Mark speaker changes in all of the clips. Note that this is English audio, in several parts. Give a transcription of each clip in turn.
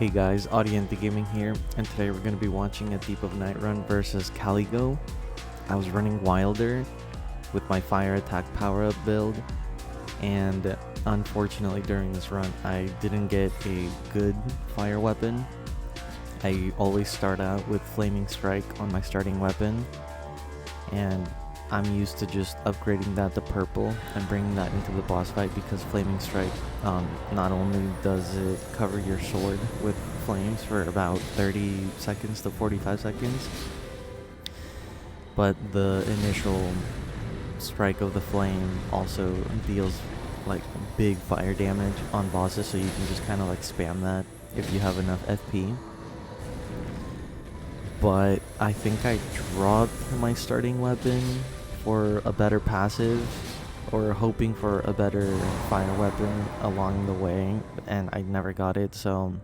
Speaker 1: Hey guys, Audiente Gaming here, and today we're going to be watching a Deep of Night run versus Caligo. I was running Wilder with my fire attack power up build, and unfortunately during this run I didn't get a good fire weapon. I always start out with Flaming Strike on my starting weapon, and I'm used to just upgrading that to purple and bringing that into the boss fight because Flaming Strike, not only does it cover your sword with flames for about 30 seconds to 45 seconds, but the initial strike of the flame also deals like big fire damage on bosses, so you can just kind of like spam that if you have enough FP. But I think I dropped my starting weapon for a better passive, or hoping for a better fire weapon along the way, and I never got it. So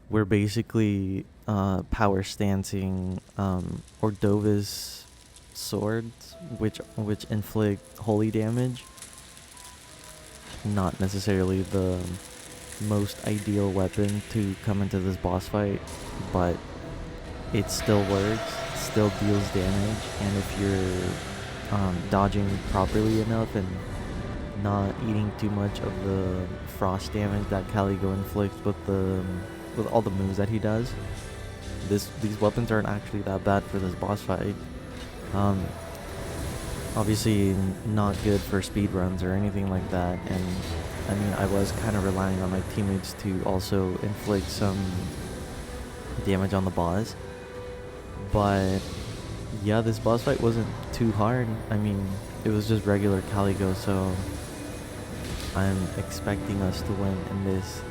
Speaker 1: we're basically power stancing Ordova's swords, which inflict holy damage. Not necessarily the most ideal weapon to come into this boss fight, but it still works, still deals damage, and if you're dodging properly enough and not eating too much of the frost damage that Caligo inflicts with all the moves that he does, these weapons aren't actually that bad for this boss fight. Obviously not good for speed runs or anything like that, and I mean I was kind of relying on my teammates to also inflict some damage on the boss. But yeah, this boss fight wasn't too hard. I mean, it was just regular Caligo, so I'm expecting us to win in this,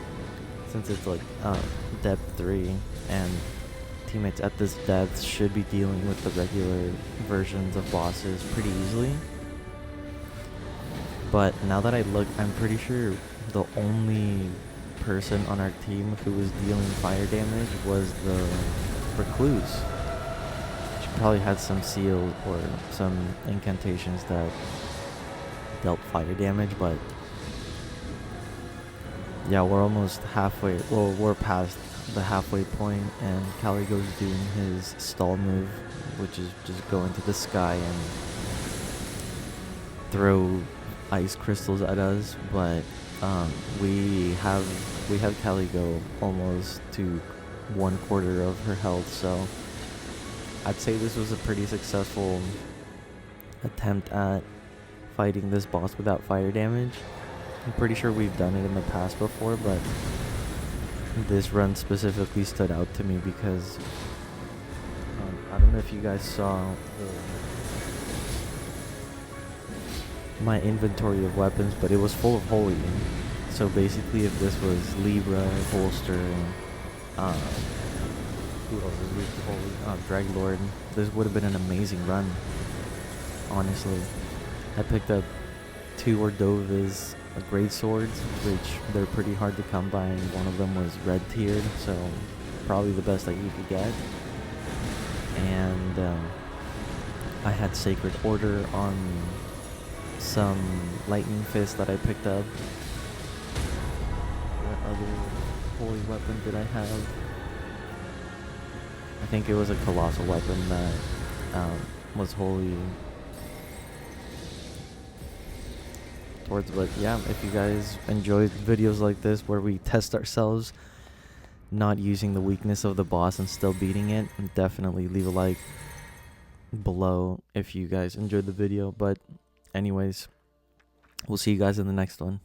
Speaker 1: since it's like depth 3 and teammates at this depth should be dealing with the regular versions of bosses pretty easily. But now that I look, I'm pretty sure the only person on our team who was dealing fire damage was the Recluse. Probably had some seal or some incantations that dealt fire damage, but yeah, we're almost halfway. Well, we're past the halfway point, and Caligo's doing his stall move, which is just go into the sky and throw ice crystals at us. But we have Caligo almost to 1/4 of her health, so I'd say this was a pretty successful attempt at fighting this boss without fire damage. I'm pretty sure we've done it in the past before, but this run specifically stood out to me because I don't know if you guys saw my inventory of weapons, but it was full of holy. So basically, if this was Libra, Holster, Draglord, this would have been an amazing run. Honestly, I picked up 2 Ordova's great swords, which they're pretty hard to come by, and one of them was red tiered, so probably the best that you could get. And I had Sacred Order on some Lightning Fist that I picked up. What other holy weapon did I have? I think it was a colossal weapon that was holy towards. But yeah, if you guys enjoy videos like this where we test ourselves, not using the weakness of the boss and still beating it, definitely leave a like below if you guys enjoyed the video. But anyways, we'll see you guys in the next one.